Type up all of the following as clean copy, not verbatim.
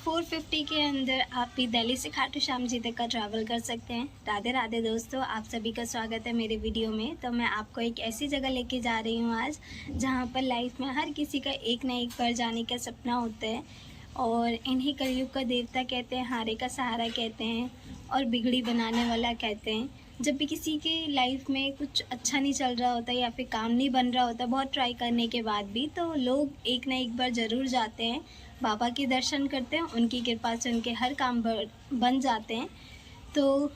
450 के अंदर आप भी दिल्ली से खाटू श्याम जी तक का ट्रैवल कर सकते हैं। राधे राधे दोस्तों, आप सभी का स्वागत है मेरे वीडियो में। तो मैं आपको एक ऐसी जगह लेके जा रही हूँ आज, जहाँ पर लाइफ में हर किसी का एक ना एक बार जाने का सपना होता है। और इन्हीं कलयुग का देवता कहते हैं, हारे का सहारा कहते हैं और बिगड़ी बनाने वाला कहते हैं। जब भी किसी के लाइफ में कुछ अच्छा नहीं चल रहा होता या फिर काम नहीं बन रहा होता, बहुत ट्राई करने के बाद भी, तो लोग एक ना एक बार ज़रूर जाते हैं, बाबा के दर्शन करते हैं, उनकी कृपा से उनके हर काम बन जाते हैं। तो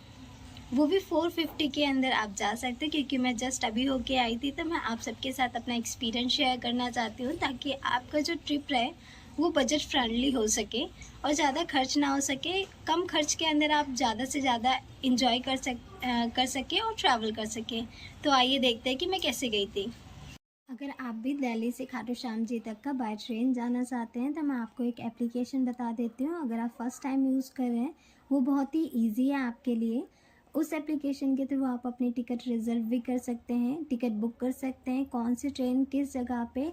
वो भी 450 के अंदर आप जा सकते हैं, क्योंकि मैं जस्ट अभी होके आई थी। तो मैं आप सबके साथ अपना एक्सपीरियंस शेयर करना चाहती हूँ, ताकि आपका जो ट्रिप रहे वो बजट फ्रेंडली हो सके और ज़्यादा खर्च ना हो सके। कम खर्च के अंदर आप ज़्यादा से ज़्यादा इंजॉय कर सकें और ट्रैवल कर सकें। तो आइए देखते हैं कि मैं कैसे गई थी। अगर आप भी दिल्ली से खाटू श्याम जी तक का बाय ट्रेन जाना चाहते हैं, तो मैं आपको एक एप्लीकेशन बता देती हूँ। अगर आप फर्स्ट टाइम यूज़ कर रहे हैं, वो बहुत ही इजी है आपके लिए। उस एप्लीकेशन के थ्रू आप अपनी टिकट रिज़र्व भी कर सकते हैं, टिकट बुक कर सकते हैं, कौन सी ट्रेन किस जगह पे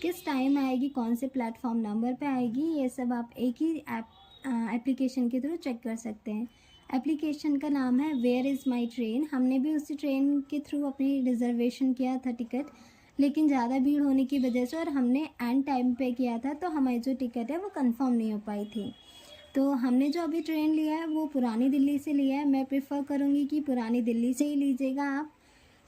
किस टाइम आएगी, कौन से प्लेटफॉर्म नंबर पे आएगी, ये सब आप एक ही एप्लीकेशन के थ्रू चेक कर सकते हैं। एप्लीकेशन का नाम है वेयर इज़ माई ट्रेन। हमने भी उसी ट्रेन के थ्रू अपनी रिज़र्वेशन किया था टिकट, लेकिन ज़्यादा भीड़ होने की वजह से और हमने एंड टाइम पे किया था, तो हमारी जो टिकट है वो कंफर्म नहीं हो पाई थी। तो हमने जो अभी ट्रेन लिया है वो पुरानी दिल्ली से लिया है। मैं प्रेफर करूँगी कि पुरानी दिल्ली से ही लीजिएगा आप,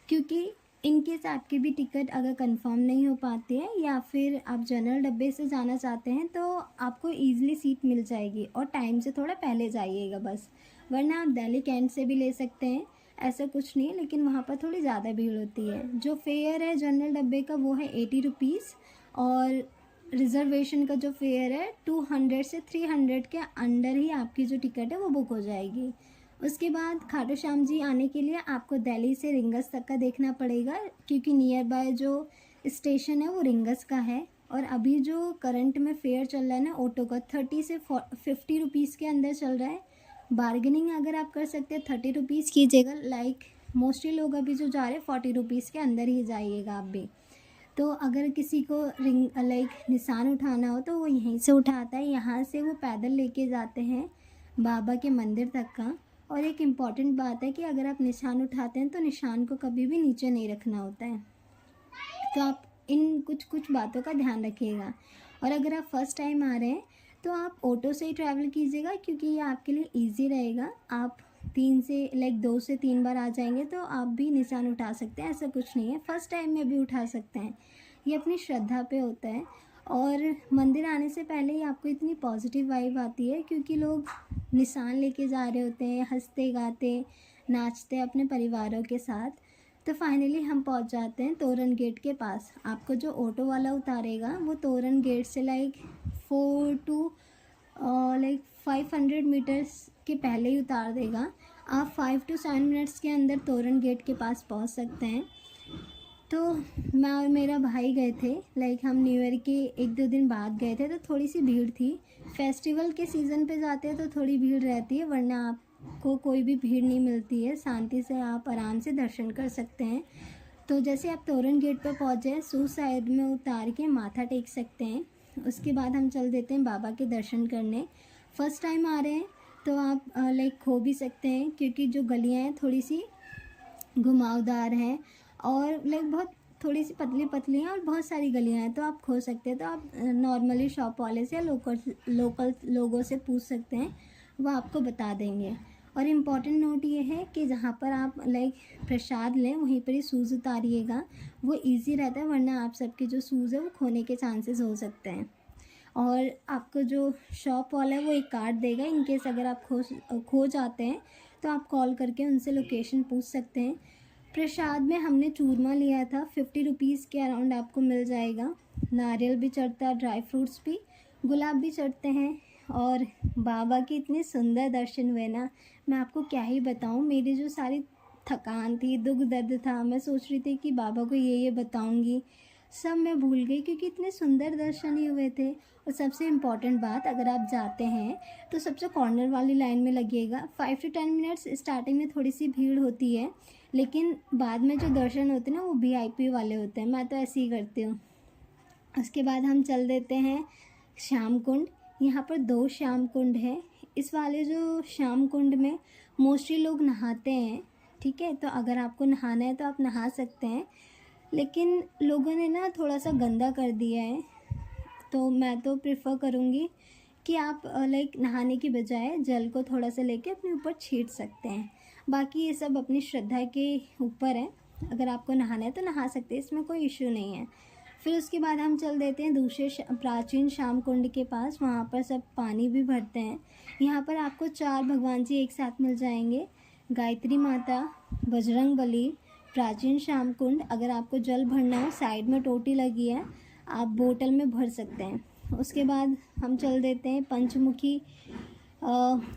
क्योंकि इन केस आपकी भी टिकट अगर कंफर्म नहीं हो पाती है या फिर आप जनरल डब्बे से जाना चाहते हैं, तो आपको ईज़िली सीट मिल जाएगी। और टाइम से थोड़ा पहले जाइएगा बस, वरना आप दिल्ली कैंट से भी ले सकते हैं, ऐसा कुछ नहीं है, लेकिन वहाँ पर थोड़ी ज़्यादा भीड़ होती है। जो फेयर है जनरल डब्बे का वो है 80 रुपीज़, और रिज़र्वेशन का जो फेयर है 200 से 300 के अंडर ही आपकी जो टिकट है वो बुक हो जाएगी। उसके बाद खाटू श्याम जी आने के लिए आपको दिल्ली से रिंगस तक का देखना पड़ेगा, क्योंकि नियर बाय जो स्टेशन है वो रिंगस का है। और अभी जो करंट में फेयर चल रहा है ना ऑटो का, 30 से 50 रुपीज़ के अंदर चल रहा है। बार्गेनिंग अगर आप कर सकते हैं 30 रुपीज़ कीजिएगा। लाइक मोस्टली लोग अभी जो जा रहे हैं 40 रुपीज़ के अंदर ही जाइएगा आप भी। तो अगर किसी को निशान उठाना हो तो वो यहीं से उठाता है, यहाँ से वो पैदल लेके जाते हैं बाबा के मंदिर तक का। और एक इम्पॉर्टेंट बात है कि अगर आप निशान उठाते हैं तो निशान को कभी भी नीचे नहीं रखना होता है। तो आप इन कुछ बातों का ध्यान रखिएगा। और अगर आप फर्स्ट टाइम आ रहे हैं तो आप ऑटो से ही ट्रैवल कीजिएगा, क्योंकि ये आपके लिए ईजी रहेगा। आप 2 से 3 बार आ जाएंगे तो आप भी निशान उठा सकते हैं, ऐसा कुछ नहीं है। फर्स्ट टाइम में भी उठा सकते हैं, ये अपनी श्रद्धा पे होता है। और मंदिर आने से पहले ही आपको इतनी पॉजिटिव वाइब आती है, क्योंकि लोग निशान लेके जा रहे होते हैं, हंसते गाते नाचते अपने परिवारों के साथ। तो फाइनली हम पहुंच जाते हैं तोरण गेट के पास। आपको जो ऑटो वाला उतारेगा वो तोरण गेट से 4 टू 500 मीटर्स के पहले ही उतार देगा। आप 5 to 7 मिनट्स के अंदर तोरण गेट के पास पहुंच सकते हैं। तो मैं और मेरा भाई गए थे, हम न्यू ईयर के 1-2 दिन बाद गए थे, तो थोड़ी सी भीड़ थी। फेस्टिवल के सीज़न पे जाते हैं तो थोड़ी भीड़ रहती है, वरना आपको कोई भी भीड़ नहीं मिलती है। शांति से आप आराम से दर्शन कर सकते हैं। तो जैसे आप तोरण गेट पर पहुँचे, शूज़ साइड में उतार के माथा टेक सकते हैं। उसके बाद हम चल देते हैं बाबा के दर्शन करने। फर्स्ट टाइम आ रहे हैं तो आप खो भी सकते हैं, क्योंकि जो गलियाँ हैं थोड़ी सी घुमावदार हैं और बहुत थोड़ी सी पतली पतली हैं और बहुत सारी गलियाँ हैं, तो आप खो सकते हैं। तो आप नॉर्मली शॉप वाले से या लोकल लोगों से पूछ सकते हैं, वो आपको बता देंगे। और इम्पॉर्टेंट नोट ये है कि जहाँ पर आप प्रसाद लें वहीं पर ही शूज़ उतारिएगा, वो इजी रहता है, वरना आप सबके जो शूज़ है वो खोने के चांसेस हो सकते हैं। और आपको जो शॉप वाला है वो एक कार्ड देगा, इन केस अगर आप खो जाते हैं तो आप कॉल करके उनसे लोकेशन पूछ सकते हैं। प्रसाद में हमने चूरमा लिया था, 50 रुपीज़ के अराउंड आपको मिल जाएगा। नारियल भी चढ़ता है, ड्राई फ्रूट्स भी, गुलाब भी चढ़ते हैं। और बाबा के इतने सुंदर दर्शन हुए ना, मैं आपको क्या ही बताऊं। मेरी जो सारी थकान थी, दुख दर्द था, मैं सोच रही थी कि बाबा को ये बताऊंगी, सब मैं भूल गई, क्योंकि इतने सुंदर दर्शन ही हुए थे। और सबसे इम्पॉर्टेंट बात, अगर आप जाते हैं तो सबसे कॉर्नर वाली लाइन में लगिएगा। 5 to 10 मिनट्स स्टार्टिंग में थोड़ी सी भीड़ होती है, लेकिन बाद में जो दर्शन होते हैं ना वो VIP वाले होते हैं। मैं तो ऐसे ही करती हूँ। उसके बाद हम चल देते हैं श्याम कुंड। यहाँ पर 2 श्याम कुंड है। इस वाले जो श्याम कुंड में मोस्टली लोग नहाते हैं, ठीक है। तो अगर आपको नहाना है तो आप नहा सकते हैं, लेकिन लोगों ने ना थोड़ा सा गंदा कर दिया है। तो मैं तो प्रेफर करूँगी कि आप लाइक नहाने की बजाय जल को थोड़ा सा लेके अपने ऊपर छीट सकते हैं। बाकी ये सब अपनी श्रद्धा के ऊपर है, अगर आपको नहाना है तो नहा सकते हैं, इसमें कोई इश्यू नहीं है। फिर उसके बाद हम चल देते हैं दूसरे प्राचीन श्याम कुंड के पास। वहाँ पर सब पानी भी भरते हैं। यहाँ पर आपको 4 भगवान जी एक साथ मिल जाएंगे, गायत्री माता, बजरंग बली, प्राचीन श्याम कुंड। अगर आपको जल भरना हो, साइड में टोटी लगी है, आप बोतल में भर सकते हैं। उसके बाद हम चल देते हैं पंचमुखी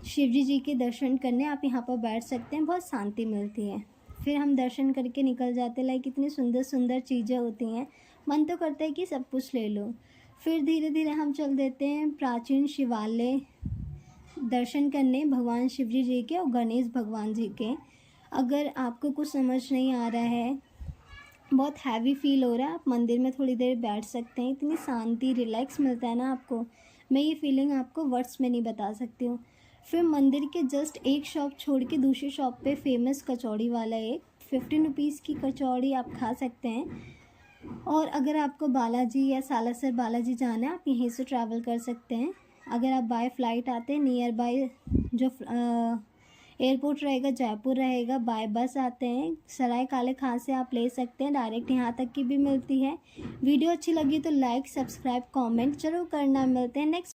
शिवजी जी के दर्शन करने। आप यहाँ पर बैठ सकते हैं, बहुत शांति मिलती है। फिर हम दर्शन करके निकल जाते हैं। लाइक इतनी सुंदर सुंदर चीज़ें होती हैं, मन तो करता है कि सब कुछ ले लो। फिर धीरे धीरे हम चल देते हैं प्राचीन शिवालय दर्शन करने, भगवान शिवजी जी के और गणेश भगवान जी के। अगर आपको कुछ समझ नहीं आ रहा है, बहुत हैवी फील हो रहा है, आप मंदिर में थोड़ी देर बैठ सकते हैं। इतनी शांति, रिलैक्स मिलता है ना आपको, मैं ये फीलिंग आपको वर्ड्स में नहीं बता सकती हूँ। फिर मंदिर के जस्ट एक शॉप छोड़ के दूसरी शॉप पे फेमस कचौड़ी वाला है। 15 रुपीज़ की कचौड़ी आप खा सकते हैं। और अगर आपको बालाजी या सालासर बालाजी जाना है, आप यहीं से ट्रैवल कर सकते हैं। अगर आप बाय फ्लाइट आते हैं, नियर बाय जो एयरपोर्ट रहेगा जयपुर रहेगा, बाय बस आते हैं सराय काले खां से आप ले सकते हैं, डायरेक्ट यहाँ तक की भी मिलती है। वीडियो अच्छी लगी तो लाइक, सब्सक्राइब, कमेंट जरूर करना। मिलते हैं नेक्स्ट